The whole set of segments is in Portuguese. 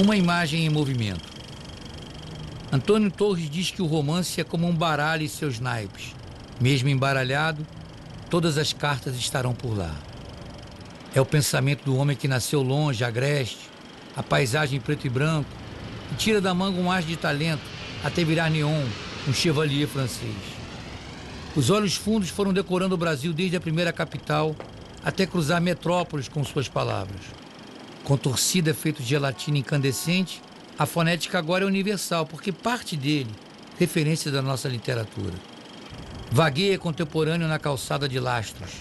Uma imagem em movimento. Antônio Torres diz que o romance é como um baralho e seus naipes. Mesmo embaralhado, todas as cartas estarão por lá. É o pensamento do homem que nasceu longe, agreste, a paisagem preto e branco, e tira da manga um ar de talento até virar neon, um chevalier francês. Os olhos fundos foram decorando o Brasil desde a primeira capital até cruzar metrópoles com suas palavras. Contorcida feito de gelatina incandescente, a fonética agora é universal, porque parte dele, referência da nossa literatura. Vagueia contemporâneo na calçada de lastros.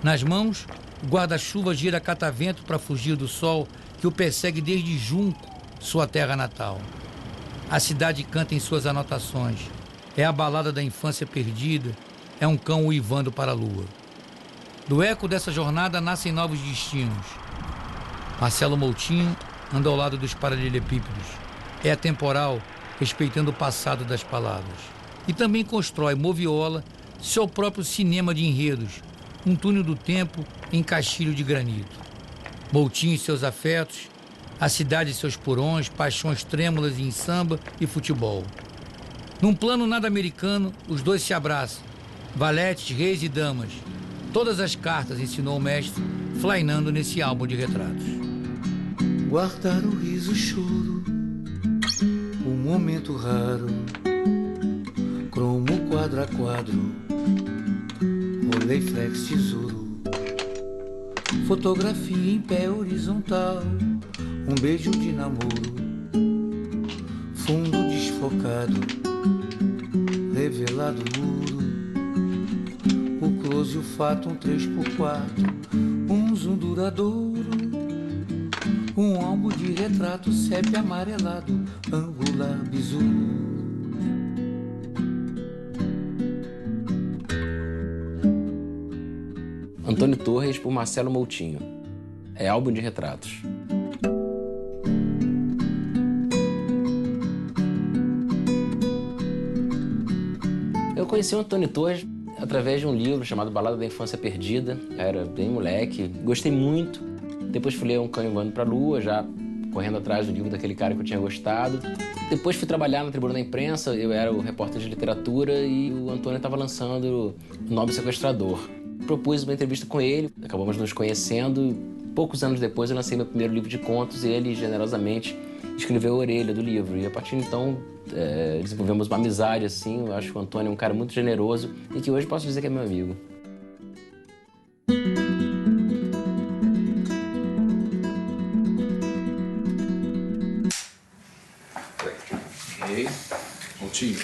Nas mãos, o guarda-chuva gira catavento para fugir do sol que o persegue desde Junco, sua terra natal. A cidade canta em suas anotações. É a balada da infância perdida, é um cão uivando para a lua. Do eco dessa jornada nascem novos destinos. Marcelo Moutinho anda ao lado dos paralelepípedos. É atemporal, respeitando o passado das palavras. E também constrói, moviola, seu próprio cinema de enredos, um túnel do tempo em castilho de granito. Moutinho e seus afetos, a cidade e seus porões, paixões trêmulas em samba e futebol. Num plano nada americano, os dois se abraçam. Valetes, reis e damas. Todas as cartas, ensinou o mestre, flainando nesse álbum de retratos. Guardar o riso, o choro, o momento raro, cromo quadro a quadro, Rolleiflex tesouro, fotografia em pé horizontal, um beijo de namoro, fundo desfocado, revelado muro, o close, o fato, um 3x4, um zoom duradouro, um álbum de retrato sépia amarelado, angular, bizu. Antônio Torres por Marcelo Moutinho. É álbum de retratos. Eu conheci o Antônio Torres através de um livro chamado Balada da Infância Perdida. Eu era bem moleque, gostei muito. Depois fui ler Um Cão Uivando para a Lua, já correndo atrás do livro daquele cara que eu tinha gostado. Depois fui trabalhar na Tribuna da Imprensa, eu era o repórter de literatura e o Antônio estava lançando O Nobre Sequestrador. Propus uma entrevista com ele, acabamos nos conhecendo. Poucos anos depois eu lancei meu primeiro livro de contos e ele generosamente escreveu a orelha do livro. E a partir de então desenvolvemos uma amizade assim. Eu acho que o Antônio é um cara muito generoso e que hoje posso dizer que é meu amigo. Moutinho.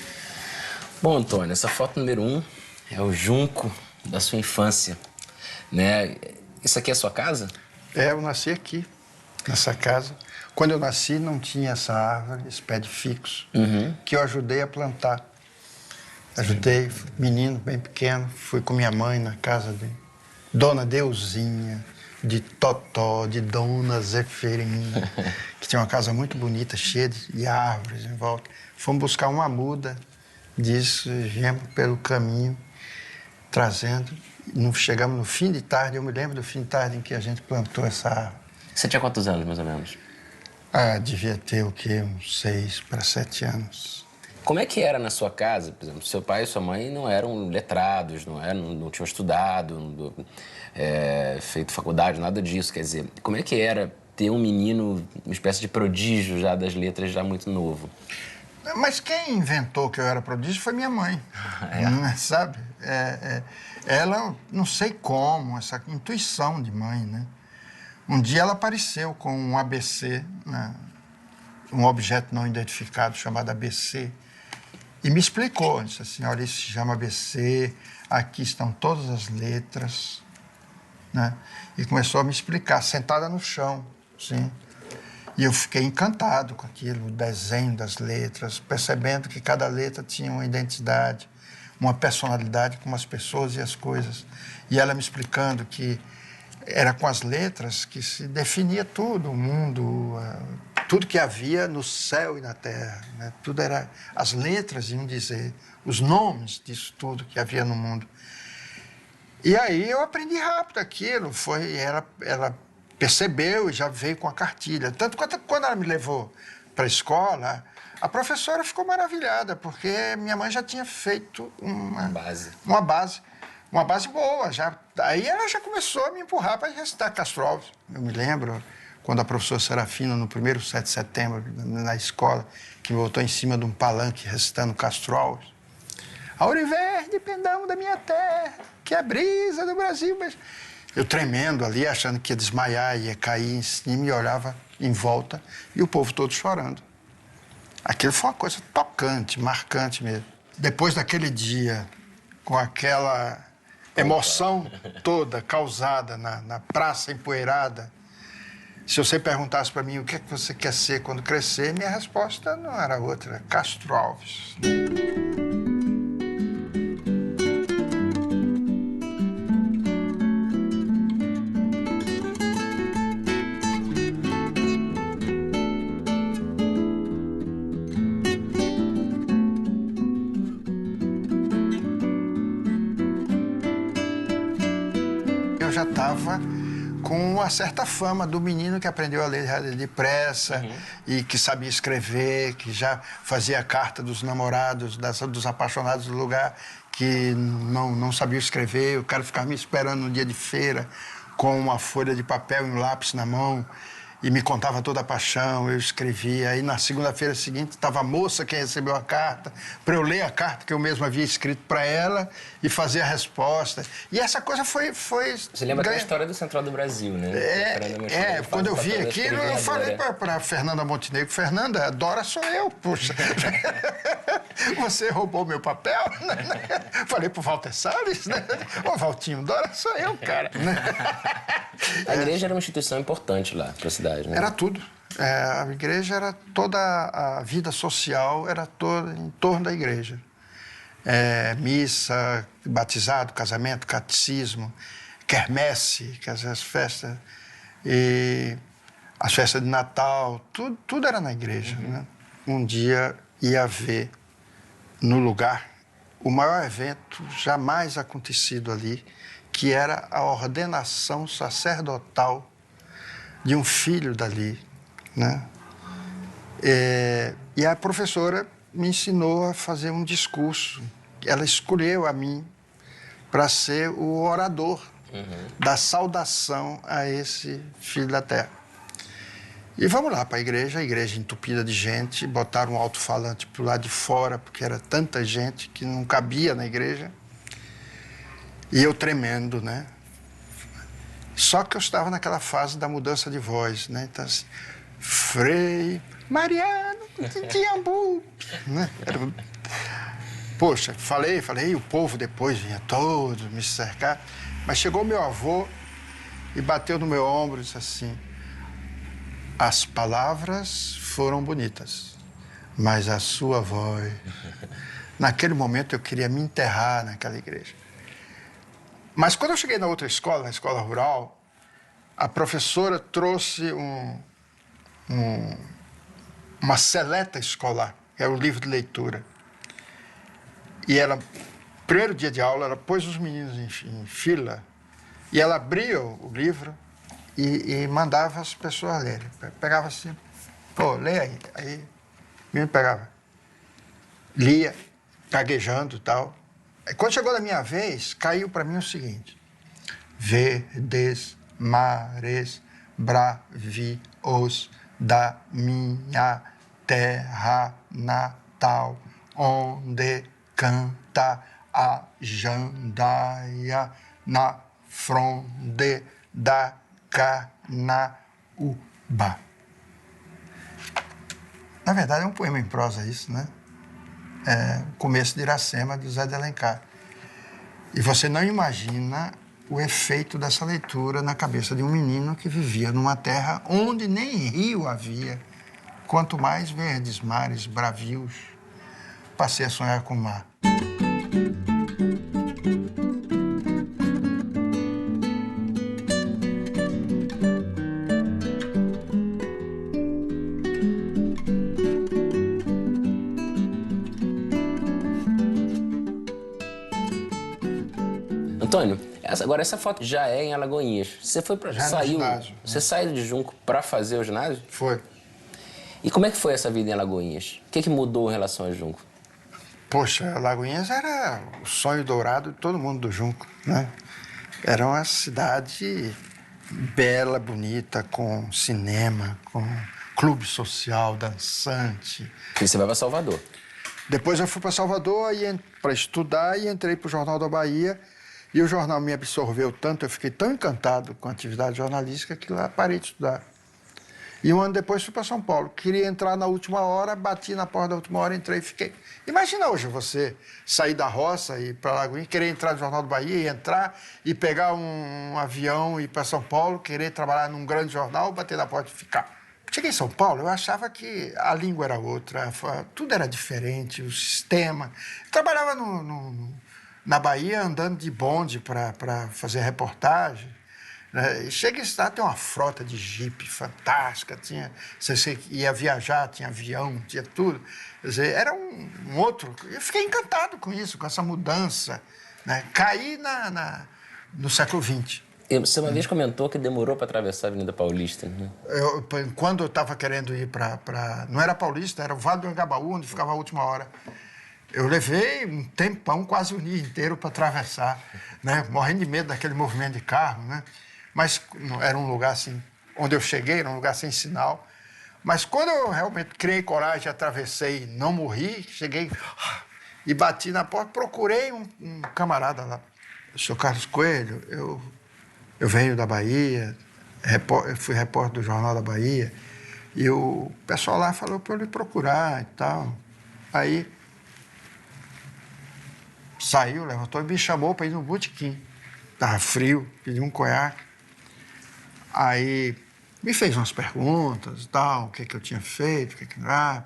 Bom, Antônio, essa foto número 1 é o junco da sua infância, né? Isso aqui é a sua casa? Eu nasci aqui, nessa casa. Quando eu nasci, não tinha essa árvore, esse pé de ficus, que eu ajudei a plantar. Ajudei, menino bem pequeno, fui com minha mãe na casa de Dona Deusinha, de Totó, de Dona Zeferina, que tinha uma casa muito bonita, cheia de árvores em volta. Fomos buscar uma muda disso, viemos pelo caminho, trazendo. Chegamos no fim de tarde, eu me lembro do fim de tarde em que a gente plantou essa árvore. Você tinha quantos anos, mais ou menos? Devia ter o quê? Uns 6 para 7 anos. Como é que era na sua casa? Por exemplo, seu pai e sua mãe não eram letrados, não tinham estudado, feito faculdade, nada disso. Quer dizer, como é que era ter um menino, uma espécie de prodígio já das letras, já muito novo? Mas quem inventou que eu era prodígio foi minha mãe, sabe? Ela, não sei como, essa intuição de mãe, né? Um dia ela apareceu com um ABC, né? Um objeto não identificado chamado ABC, e me explicou, disse assim, olha, isso se chama ABC, aqui estão todas as letras, né? E começou a me explicar, sentada no chão, sim. E eu fiquei encantado com aquilo, o desenho das letras, percebendo que cada letra tinha uma identidade, uma personalidade com as pessoas e as coisas. E ela me explicando que era com as letras que se definia tudo, o mundo, tudo que havia no céu e na terra, né? Tudo era, as letras iam dizer os nomes disso tudo que havia no mundo. E aí eu aprendi rápido aquilo, ela percebeu e já veio com a cartilha. Tanto quanto quando ela me levou para a escola, a professora ficou maravilhada, porque minha mãe já tinha feito uma base boa. Aí ela já começou a me empurrar para recitar Castro Alves. Eu me lembro quando a professora Serafina, no primeiro 7 de setembro, na escola, que me botou em cima de um palanque recitando Castro Alves. Auriverde, pendão da minha terra, que é a brisa do Brasil. Mas... eu tremendo ali, achando que ia desmaiar, ia cair em cima, e olhava em volta, e o povo todo chorando. Aquilo foi uma coisa tocante, marcante mesmo. Depois daquele dia, com aquela emoção toda causada na praça empoeirada, se você perguntasse para mim o que é que você quer ser quando crescer, minha resposta não era outra, Castro Alves. Eu já estava com uma certa fama do menino que aprendeu a ler depressa e que sabia escrever, que já fazia a carta dos namorados, dos apaixonados do lugar, que não sabia escrever. O cara ficava me esperando no dia de feira com uma folha de papel e um lápis na mão e me contava toda a paixão, eu escrevia. Aí na segunda-feira seguinte estava a moça que recebeu a carta, para eu ler a carta que eu mesmo havia escrito para ela e fazer a resposta. E essa coisa foi Você lembra até a história do Central do Brasil, né? Quando eu vi aquilo, eu falei para Fernanda Montenegro, Fernanda, Dora sou eu, puxa. Você roubou meu papel? Falei pro Walter Salles, né? Ô, Valtinho, Dora sou eu, cara. A igreja era uma instituição importante lá para a cidade, né? Era tudo. A igreja era toda a vida social, era toda em torno da igreja. Missa, batizado, casamento, catecismo, quermesse, que as festas, e as festas de Natal, tudo era na igreja. Né? Um dia ia haver no lugar o maior evento jamais acontecido ali, que era a ordenação sacerdotal de um filho dali, né? E a professora me ensinou a fazer um discurso. Ela escolheu a mim para ser o orador da saudação a esse filho da terra. E vamos lá para a igreja entupida de gente, botaram um alto-falante para o lado de fora, porque era tanta gente que não cabia na igreja. E eu tremendo, né? Só que eu estava naquela fase da mudança de voz, né? Então, assim, Frei Mariano de Iambu, né? Poxa, falei, e o povo depois vinha todo me cercar. Mas chegou meu avô e bateu no meu ombro e disse assim: as palavras foram bonitas, mas a sua voz... Naquele momento eu queria me enterrar naquela igreja. Mas quando eu cheguei na outra escola, na escola rural, a professora trouxe uma seleta escolar, que era um livro de leitura. E ela, primeiro dia de aula, ela pôs os meninos em fila e ela abria o livro e mandava as pessoas lerem. Pegava assim, pô, lê aí. Aí o menino pegava, lia, gaguejando e tal. Quando chegou na minha vez, caiu para mim o seguinte: verdes mares bravios da minha terra natal, onde canta a jandaia na fronde da Canaúba. Na verdade, é um poema em prosa isso, né? Começo de Iracema, de José de Alencar. E você não imagina o efeito dessa leitura na cabeça de um menino que vivia numa terra onde nem rio havia, quanto mais verdes mares bravios. Passei a sonhar com o mar. Antônio, Agora, essa foto já é em Alagoinhas. Você foi para saiu, você saiu de Junco para fazer o ginásio? Foi. E como é que foi essa vida em Alagoinhas? O que mudou em relação a Junco? Poxa, Alagoinhas era o sonho dourado de todo mundo do Junco, né? Era uma cidade bela, bonita, com cinema, com clube social, dançante. E você vai para Salvador? Depois eu fui para Salvador para estudar e entrei para o Jornal da Bahia. E o jornal me absorveu tanto, eu fiquei tão encantado com a atividade jornalística que lá parei de estudar. E um ano depois fui para São Paulo. Queria entrar na última hora, bati na porta da última hora, entrei e fiquei. Imagina hoje você sair da roça e ir para Alagoinhas, querer entrar no Jornal da Bahia e entrar e pegar um avião e ir para São Paulo, querer trabalhar num grande jornal, bater na porta e ficar. Cheguei em São Paulo, eu achava que a língua era outra, tudo era diferente, o sistema. Trabalhava na Bahia andando de bonde para fazer reportagem. Né? Chega em cidade, tem uma frota de jipe fantástica, você ia viajar, tinha avião, tinha tudo. Quer dizer, era um outro... Eu fiquei encantado com isso, com essa mudança. Né? Caí no século XX. Você uma vez comentou que demorou para atravessar a Avenida Paulista, né? Quando eu estava querendo ir para... Não era Paulista, era o Vale do Anhangabaú, onde ficava a última hora. Eu levei um tempão, quase o dia inteiro, para atravessar, né? Morrendo de medo daquele movimento de carro, né? Mas era um lugar assim, onde eu cheguei, era um lugar sem sinal. Mas quando eu realmente criei coragem, atravessei, não morri, cheguei e bati na porta, procurei um camarada lá. O senhor Carlos Coelho, eu venho da Bahia, eu fui repórter do Jornal da Bahia, e o pessoal lá falou para eu lhe procurar e tal. Aí saiu, levantou e me chamou para ir no botequim. Estava frio, pediu um conhaque. Aí me fez umas perguntas e tal, o que eu tinha feito, o que não era.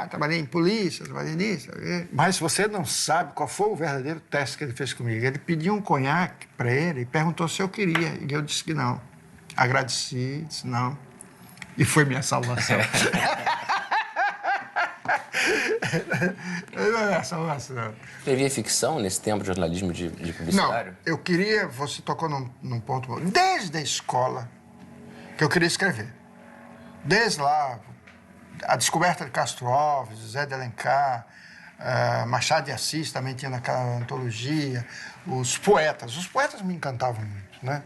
Trabalhei em polícia, trabalhei nisso. Mas você não sabe qual foi o verdadeiro teste que ele fez comigo. Ele pediu um conhaque para ele e perguntou se eu queria. E eu disse que não. Agradeci, disse não. E foi minha salvação. Não é minha salvação. Escrevia ficção nesse tempo de jornalismo de publicitário? Não, eu queria... Você tocou num ponto bom. Desde a escola que eu queria escrever. Desde lá... A descoberta de Castro Alves, Zé de Alencar, Machado de Assis também tinha naquela antologia, os poetas me encantavam muito, né?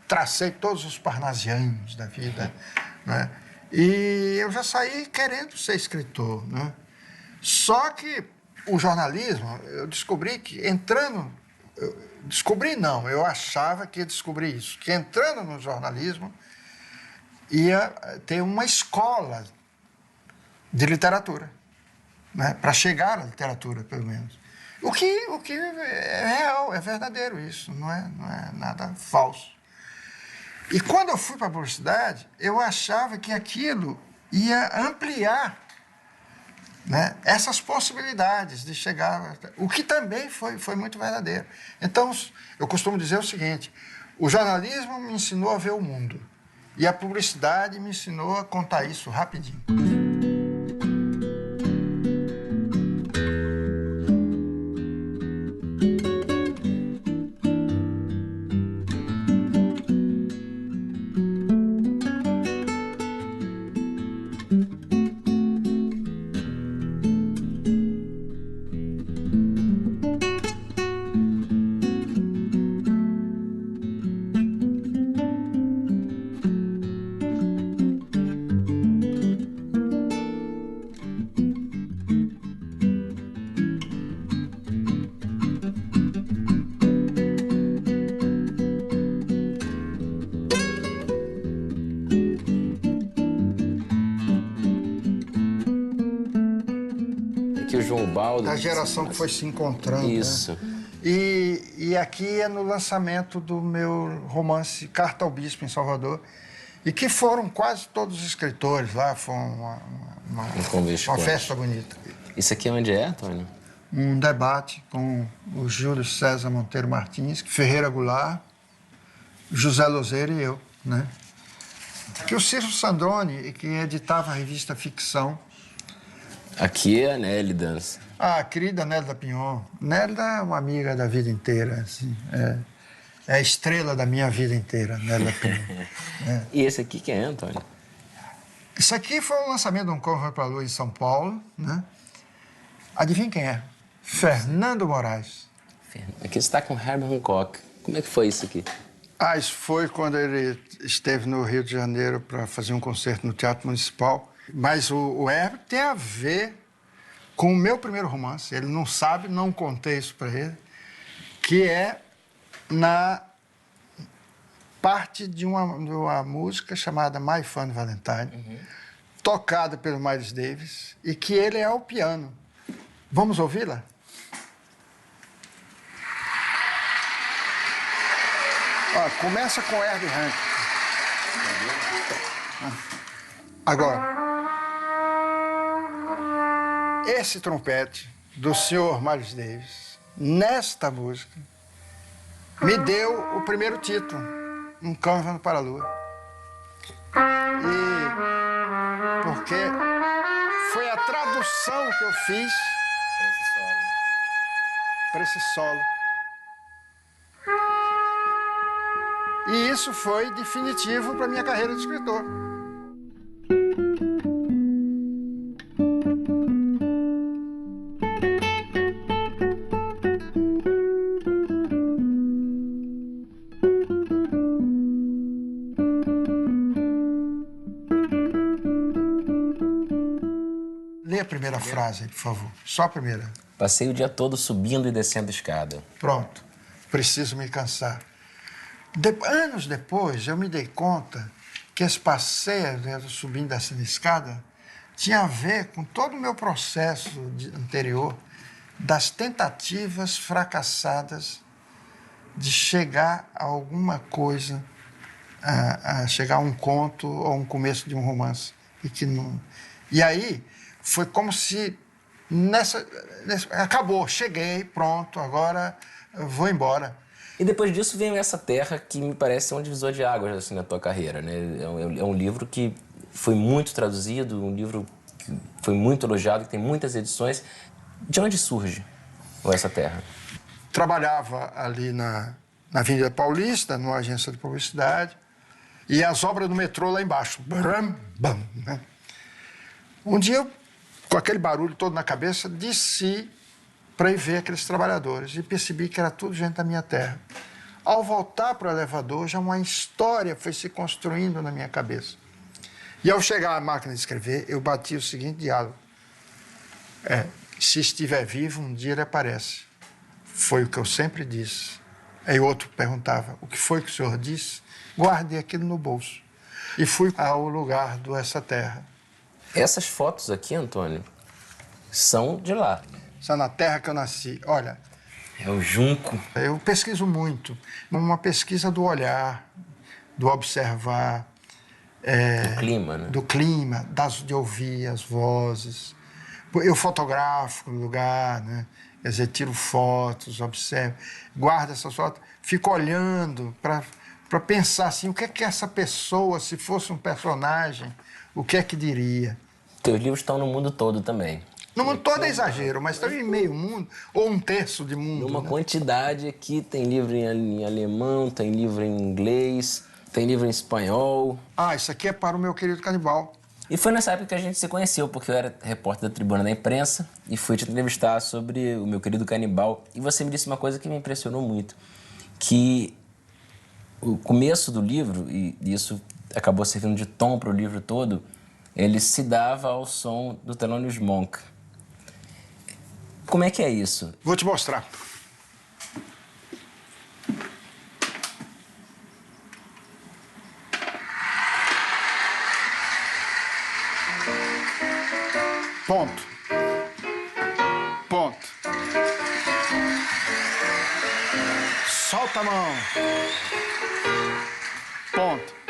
Tracei todos os parnasianos da vida, né? E eu já saí querendo ser escritor, né? Só que o jornalismo, eu descobri que eu achava que ia descobrir isso, que entrando no jornalismo ia ter uma escola de literatura, né? Para chegar à literatura, pelo menos. O que é real, é verdadeiro isso, não é nada falso. E quando eu fui para a publicidade, eu achava que aquilo ia ampliar, né, essas possibilidades de chegar... O que também foi muito verdadeiro. Então, eu costumo dizer o seguinte, o jornalismo me ensinou a ver o mundo. E a publicidade me ensinou a contar isso rapidinho. Da geração que foi se encontrando. Isso. Né? E aqui é no lançamento do meu romance Carta ao Bispo, em Salvador. E que foram quase todos os escritores lá. Foi uma festa bonita. Isso aqui onde é, Antônio? Um debate com o Júlio César Monteiro Martins, Ferreira Goulart, José Lozeiro e eu, né? Que o Ciro Sandrone, que editava a revista Ficção, Aqui é a Nelly dança. Ah, querida Nélida Pinhon. Nélida é uma amiga da vida inteira, assim. É a estrela da minha vida inteira, Nélida Pinhon. E esse aqui quem é, Antônio? Isso aqui foi o lançamento de um Como Vai Pra Lua em São Paulo, né? Adivinha quem é? Fernando Moraes. Aqui você está com Herbie Hancock. Como é que foi isso aqui? Ah, isso foi quando ele esteve no Rio de Janeiro para fazer um concerto no Teatro Municipal. Mas o Herbie tem a ver com o meu primeiro romance. Ele não sabe, não contei isso para ele, que é na parte de uma música chamada My Fun Valentine, tocada pelo Miles Davis, e que ele é ao piano. Vamos ouvi-la? Ó, começa com Herbie Hancock. Agora, esse trompete do senhor Miles Davis, nesta música, me deu o primeiro título, Um Cão Voando para a Lua. E porque foi a tradução que eu fiz para esse solo. E isso foi definitivo para minha carreira de escritor. Lê a primeira frase, por favor. Só a primeira. Passei o dia todo subindo e descendo escada. Pronto. Preciso me cansar. Anos depois, eu me dei conta que esse passeio, subindo e descendo a escada, tinha a ver com todo o meu processo anterior das tentativas fracassadas de chegar a alguma coisa, a chegar a um conto ou um começo de um romance. E aí, foi como se acabou, cheguei, pronto, agora eu vou embora. E depois disso veio Essa Terra, que me parece um divisor de águas assim, na tua carreira, né? É um livro que foi muito traduzido, um livro que foi muito elogiado, que tem muitas edições. De onde surge o Essa Terra? Trabalhava ali na Avenida Paulista, numa agência de publicidade, e as obras do metrô lá embaixo. Bram, bam, né? Um dia, eu, com aquele barulho todo na cabeça, desci para ir ver aqueles trabalhadores e percebi que era tudo gente da minha terra. Ao voltar para o elevador, já uma história foi se construindo na minha cabeça. E ao chegar à máquina de escrever, eu bati o seguinte diálogo. Se estiver vivo, um dia ele aparece. Foi o que eu sempre disse. Aí outro perguntava, o que foi que o senhor disse? Guardei aquilo no bolso. E fui ao lugar do Essa Terra. Essas fotos aqui, Antônio, são de lá. São na terra que eu nasci. Olha... É o junco. Eu pesquiso muito. Uma pesquisa do olhar, do observar. Do clima, né? Do clima, de ouvir as vozes. Eu fotografo o lugar, né? Quer dizer, tiro fotos, observo, guardo essas fotos, fico olhando para pensar assim, o que é que essa pessoa, se fosse um personagem, o que é que diria? Teus livros estão no mundo todo também. No mundo todo é exagero, mas estão em meio mundo, ou um terço de mundo. Uma né? quantidade aqui, tem livro em alemão, tem livro em inglês, tem livro em espanhol. Ah, isso aqui é para o meu querido Canibal. E foi nessa época que a gente se conheceu, porque eu era repórter da Tribuna da Imprensa e fui te entrevistar sobre o meu querido Canibal. E você me disse uma coisa que me impressionou muito, que o começo do livro, e isso acabou servindo de tom para o livro todo, ele se dava ao som do Thelonious Monk. Como é que é isso? Vou te mostrar. Ponto. Ponto. Solta a mão. Ponto.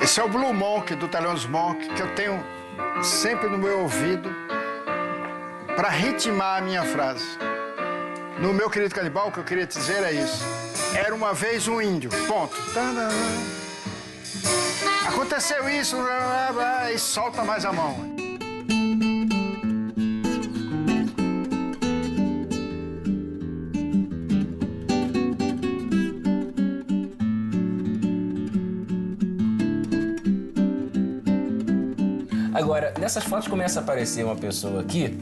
Esse é o Blue Monk, do Thelonious Monk, que eu tenho sempre no meu ouvido para ritmar a minha frase. No meu querido Canibal, o que eu queria te dizer é isso. Era uma vez um índio. Ponto. Tadã. Aconteceu isso, e solta mais a mão. Agora, nessas fotos começa a aparecer uma pessoa aqui,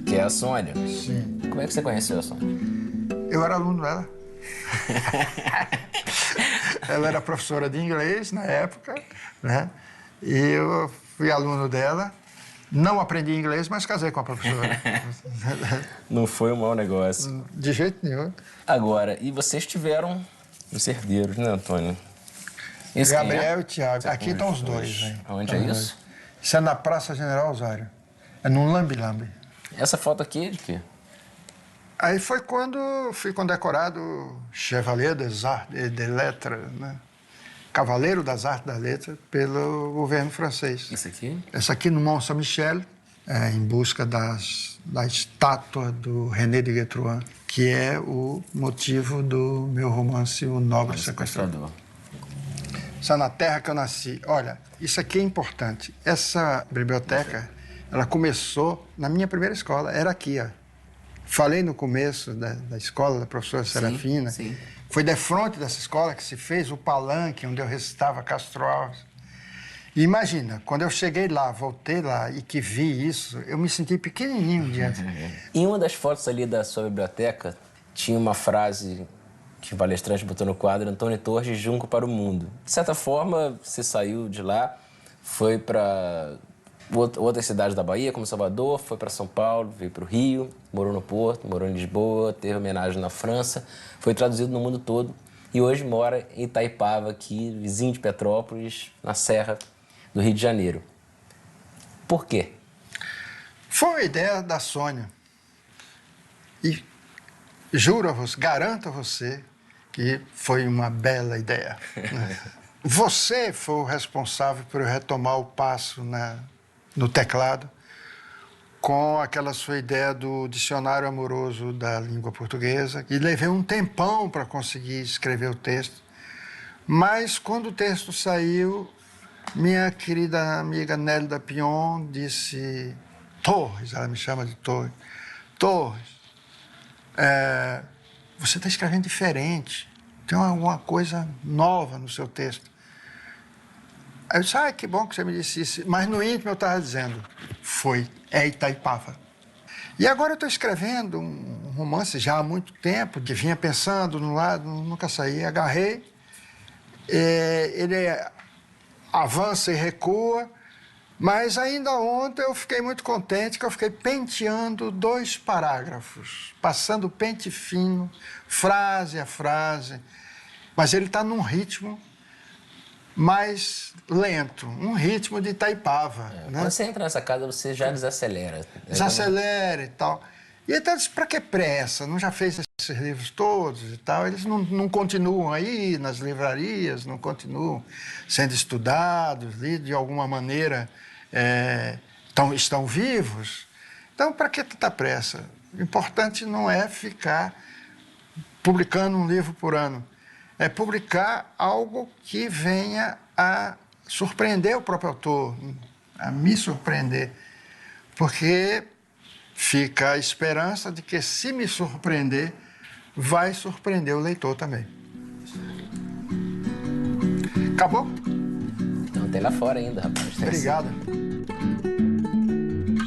que é a Sônia. Sim. Como é que você conheceu a Sônia? Eu era aluno dela. Ela era professora de inglês na época, né? E eu fui aluno dela. Não aprendi inglês, mas casei com a professora. Não foi um mau negócio. De jeito nenhum. Agora, e vocês tiveram os herdeiros, né, Antônio? Esse quem é? Gabriel e Tiago. Aqui estão os dois. Né? Onde é isso? Isso é na Praça General Osório. É num lambe-lambe. Essa foto aqui é de quê? Aí foi quando fui condecorado Chevalier des Arts et des Lettres, né? Cavaleiro das Artes da Letra, pelo governo francês. Isso aqui? Essa aqui no Mont Saint-Michel, em busca da estátua do René de Guetrouin, que é o motivo do meu romance O Nobre Sequestrador. Isso é na terra que eu nasci. Olha, isso aqui é importante. Essa biblioteca, ela começou na minha primeira escola, era aqui, ó. Falei no começo da escola, da professora Serafina. Sim. Foi defronte dessa escola que se fez o palanque, onde eu recitava Castro Alves. E imagina, quando eu cheguei lá, voltei lá e que vi isso, eu me senti pequenininho diante. Em uma das fotos ali da sua biblioteca, tinha uma frase que o palestrante botou no quadro: Antônio Torres, Junco para o Mundo. De certa forma, você saiu de lá, foi para outras cidades da Bahia, como Salvador, foi para São Paulo, veio para o Rio, morou no Porto, morou em Lisboa, teve homenagem na França, foi traduzido no mundo todo e hoje mora em Itaipava, aqui, vizinho de Petrópolis, na Serra do Rio de Janeiro. Por quê? Foi uma ideia da Sônia. E juro a você, garanto a você que foi uma bela ideia. Você foi o responsável por retomar o passo no teclado com aquela sua ideia do dicionário amoroso da língua portuguesa. E levei um tempão para conseguir escrever o texto. Mas quando o texto saiu, minha querida amiga Nélida Pion disse: Torres, ela me chama de Torres. Torres, você está escrevendo diferente. Tem alguma coisa nova no seu texto. Aí eu disse: que bom que você me disse isso. Mas no íntimo eu estava dizendo: é Itaipava. E agora eu estou escrevendo um romance já há muito tempo, que vinha pensando no lado, nunca saí. Agarrei, ele avança e recua, mas ainda ontem eu fiquei muito contente que eu fiquei penteando 2 parágrafos, passando pente fino, frase a frase, mas ele está num ritmo mais lento, um ritmo de Itaipava. Né? Quando você entra nessa casa, você já desacelera. Desacelera e tal. E então eu disse: para que pressa? Não já fez esses livros todos e tal? Eles não continuam aí nas livrarias, não continuam sendo estudados, de alguma maneira estão vivos. Então, para que tanta pressa? O importante não é ficar publicando um livro por ano. É publicar algo que venha a surpreender o próprio autor, a me surpreender. Porque fica a esperança de que, se me surpreender, vai surpreender o leitor também. Acabou? Então tem lá fora ainda, rapaz. Obrigado.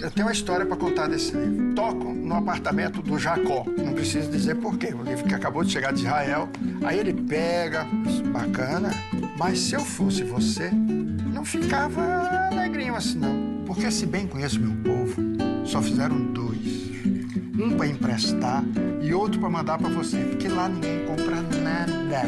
Eu tenho uma história para contar desse livro. Toco no apartamento do Jacó. Não preciso dizer por quê. O livro que acabou de chegar de Israel. Aí ele pega, bacana. Mas se eu fosse você, não ficava alegrinho assim, não. Porque, se bem conheço meu povo, só fizeram 2. Um para emprestar e outro para mandar para você. Porque lá ninguém compra nada.